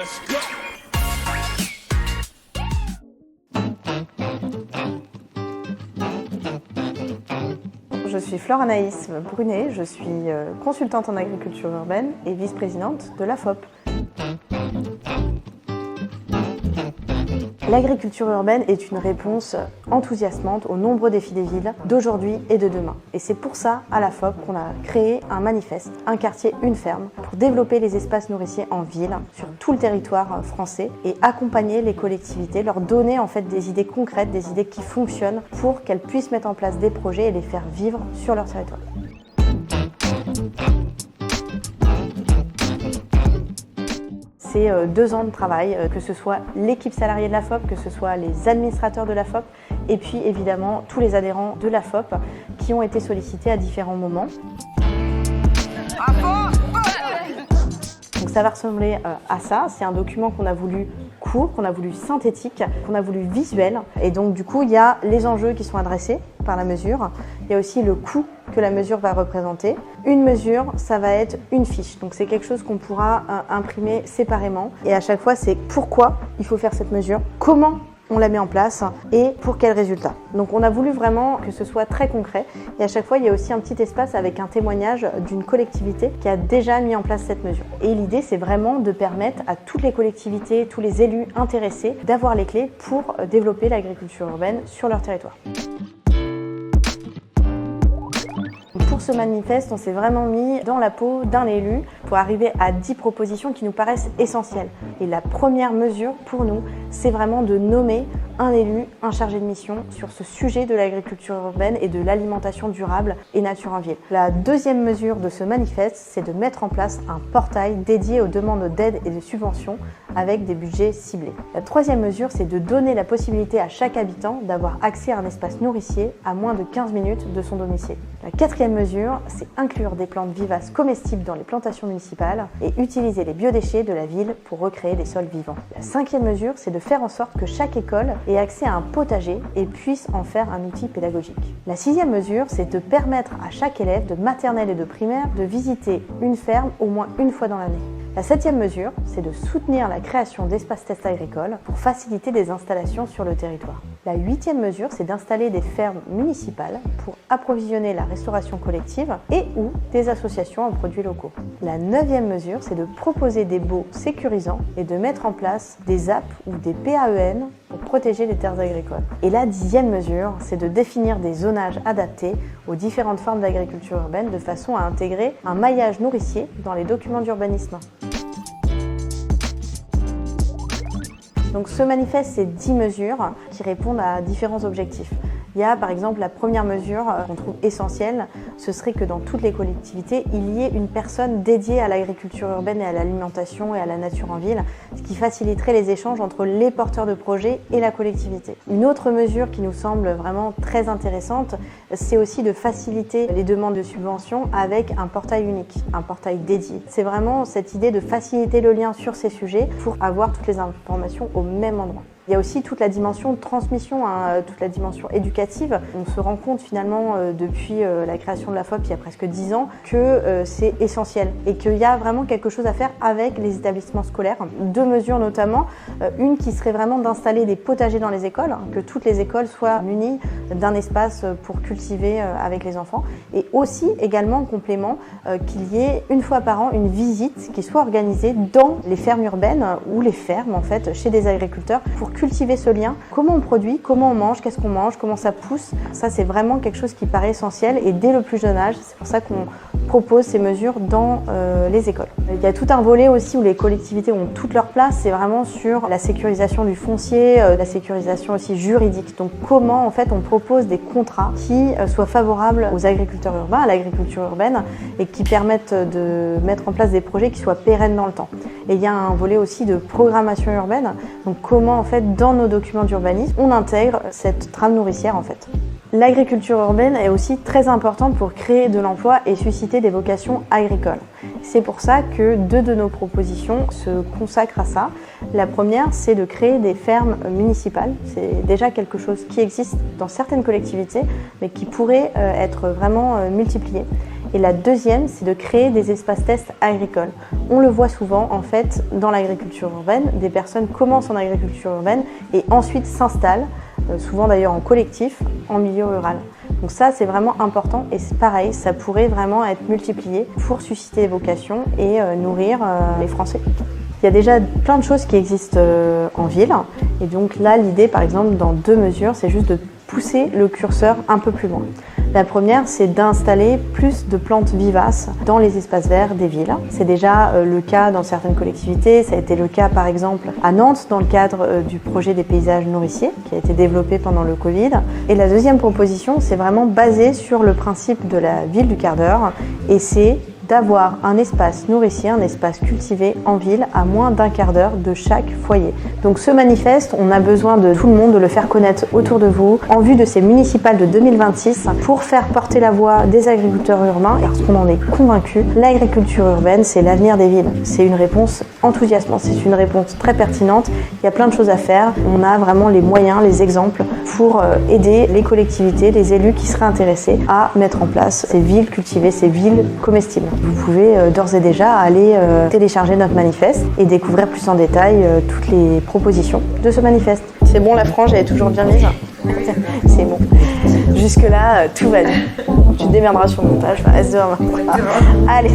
let's go. Je suis Flore Anaïs Brunet, je suis consultante en agriculture urbaine et vice-présidente de l'AFOP. L'agriculture urbaine est une réponse enthousiasmante aux nombreux défis des villes d'aujourd'hui et de demain. Et c'est pour ça, à l'AFOP, qu'on a créé un manifeste, un quartier, une ferme, pour développer les espaces nourriciers en ville, sur tout le territoire français, et accompagner les collectivités, leur donner en fait des idées concrètes, des idées qui fonctionnent, pour qu'elles puissent mettre en place des projets et les faire vivre sur leur territoire. C'est 2 ans de travail, que ce soit l'équipe salariée de l'AFOP, que ce soit les administrateurs de l'AFOP et puis évidemment tous les adhérents de l'AFOP qui ont été sollicités à différents moments. Donc ça va ressembler à ça, c'est un document qu'on a voulu court, qu'on a voulu synthétique, qu'on a voulu visuel. Et donc du coup, il y a les enjeux qui sont adressés par la mesure, il y a aussi le coût que la mesure va représenter. Une mesure, ça va être une fiche, donc c'est quelque chose qu'on pourra imprimer séparément. Et à chaque fois, c'est pourquoi il faut faire cette mesure, comment on la met en place et pour quel résultat. Donc on a voulu vraiment que ce soit très concret et à chaque fois il y a aussi un petit espace avec un témoignage d'une collectivité qui a déjà mis en place cette mesure. Et l'idée c'est vraiment de permettre à toutes les collectivités, tous les élus intéressés d'avoir les clés pour développer l'agriculture urbaine sur leur territoire. Pour ce manifeste, on s'est vraiment mis dans la peau d'un élu pour arriver à 10 propositions qui nous paraissent essentielles. Et la première mesure pour nous, c'est vraiment de nommer un élu, un chargé de mission sur ce sujet de l'agriculture urbaine et de l'alimentation durable et nature en ville. La deuxième mesure de ce manifeste, c'est de mettre en place un portail dédié aux demandes d'aide et de subventions avec des budgets ciblés. La troisième mesure, c'est de donner la possibilité à chaque habitant d'avoir accès à un espace nourricier à moins de 15 minutes de son domicile. La quatrième mesure, c'est inclure des plantes vivaces comestibles dans les plantations municipales et utiliser les biodéchets de la ville pour recréer des sols vivants. La cinquième mesure, c'est de faire en sorte que chaque école ait accès à un potager et puisse en faire un outil pédagogique. La sixième mesure, c'est de permettre à chaque élève de maternelle et de primaire de visiter une ferme au moins une fois dans l'année. La septième mesure, c'est de soutenir la création d'espaces tests agricoles pour faciliter des installations sur le territoire. La huitième mesure, c'est d'installer des fermes municipales pour approvisionner la restauration collective et ou des associations en produits locaux. La neuvième mesure, c'est de proposer des baux sécurisants et de mettre en place des ZAP ou des PAEN pour protéger les terres agricoles. Et la dixième mesure, c'est de définir des zonages adaptés aux différentes formes d'agriculture urbaine de façon à intégrer un maillage nourricier dans les documents d'urbanisme. Donc ce manifeste, c'est 10 mesures qui répondent à différents objectifs. Il y a par exemple la première mesure qu'on trouve essentielle, ce serait que dans toutes les collectivités, il y ait une personne dédiée à l'agriculture urbaine et à l'alimentation et à la nature en ville, ce qui faciliterait les échanges entre les porteurs de projets et la collectivité. Une autre mesure qui nous semble vraiment très intéressante, c'est aussi de faciliter les demandes de subventions avec un portail unique, un portail dédié. C'est vraiment cette idée de faciliter le lien sur ces sujets pour avoir toutes les informations au même endroit. Il y a aussi toute la dimension de transmission, toute la dimension éducative. On se rend compte finalement depuis la création de l'AFOP il y a presque 10 ans que c'est essentiel et qu'il y a vraiment quelque chose à faire avec les établissements scolaires. 2 mesures notamment, une qui serait vraiment d'installer des potagers dans les écoles, que toutes les écoles soient munies d'un espace pour cultiver avec les enfants et aussi également en complément qu'il y ait une fois par an une visite qui soit organisée dans les fermes urbaines ou les fermes en fait chez des agriculteurs pour cultiver ce lien, comment on produit, comment on mange, qu'est-ce qu'on mange, comment ça pousse. Ça, c'est vraiment quelque chose qui paraît essentiel et dès le plus jeune âge, c'est pour ça qu'on propose ces mesures dans les écoles. Il y a tout un volet aussi où les collectivités ont toute leur place, c'est vraiment sur la sécurisation du foncier, la sécurisation aussi juridique. Donc comment en fait on propose des contrats qui soient favorables aux agriculteurs urbains, à l'agriculture urbaine et qui permettent de mettre en place des projets qui soient pérennes dans le temps. Et il y a un volet aussi de programmation urbaine, donc comment en fait dans nos documents d'urbanisme on intègre cette trame nourricière en fait. L'agriculture urbaine est aussi très importante pour créer de l'emploi et susciter des vocations agricoles. C'est pour ça que 2 de nos propositions se consacrent à ça. La première, c'est de créer des fermes municipales. C'est déjà quelque chose qui existe dans certaines collectivités, mais qui pourrait être vraiment multiplié. Et la deuxième, c'est de créer des espaces tests agricoles. On le voit souvent en fait dans l'agriculture urbaine, des personnes commencent en agriculture urbaine et ensuite s'installent, souvent d'ailleurs en collectif, en milieu rural. Donc ça, c'est vraiment important et c'est pareil, ça pourrait vraiment être multiplié pour susciter des vocations et nourrir les Français. Il y a déjà plein de choses qui existent en ville et donc là, l'idée par exemple dans 2 mesures, c'est juste de pousser le curseur un peu plus loin. La première, c'est d'installer plus de plantes vivaces dans les espaces verts des villes. C'est déjà le cas dans certaines collectivités, ça a été le cas par exemple à Nantes dans le cadre du projet des paysages nourriciers qui a été développé pendant le Covid. Et la deuxième proposition, c'est vraiment basé sur le principe de la ville du quart d'heure et c'est d'avoir un espace nourricier, un espace cultivé en ville à moins d'1 quart d'heure de chaque foyer. Donc ce manifeste, on a besoin de tout le monde, de le faire connaître autour de vous en vue de ces municipales de 2026 pour faire porter la voix des agriculteurs urbains parce qu'on en est convaincus, l'agriculture urbaine c'est l'avenir des villes. C'est une réponse enthousiasmante, c'est une réponse très pertinente, il y a plein de choses à faire, on a vraiment les moyens, les exemples pour aider les collectivités, les élus qui seraient intéressés à mettre en place ces villes cultivées, ces villes comestibles. Vous pouvez d'ores et déjà aller télécharger notre manifeste et découvrir plus en détail toutes les propositions de ce manifeste. C'est bon, la frange elle est toujours bien mise. C'est bon. Jusque-là, tout va bien. Tu te démerderas sur le montage, reste dehors. Allez.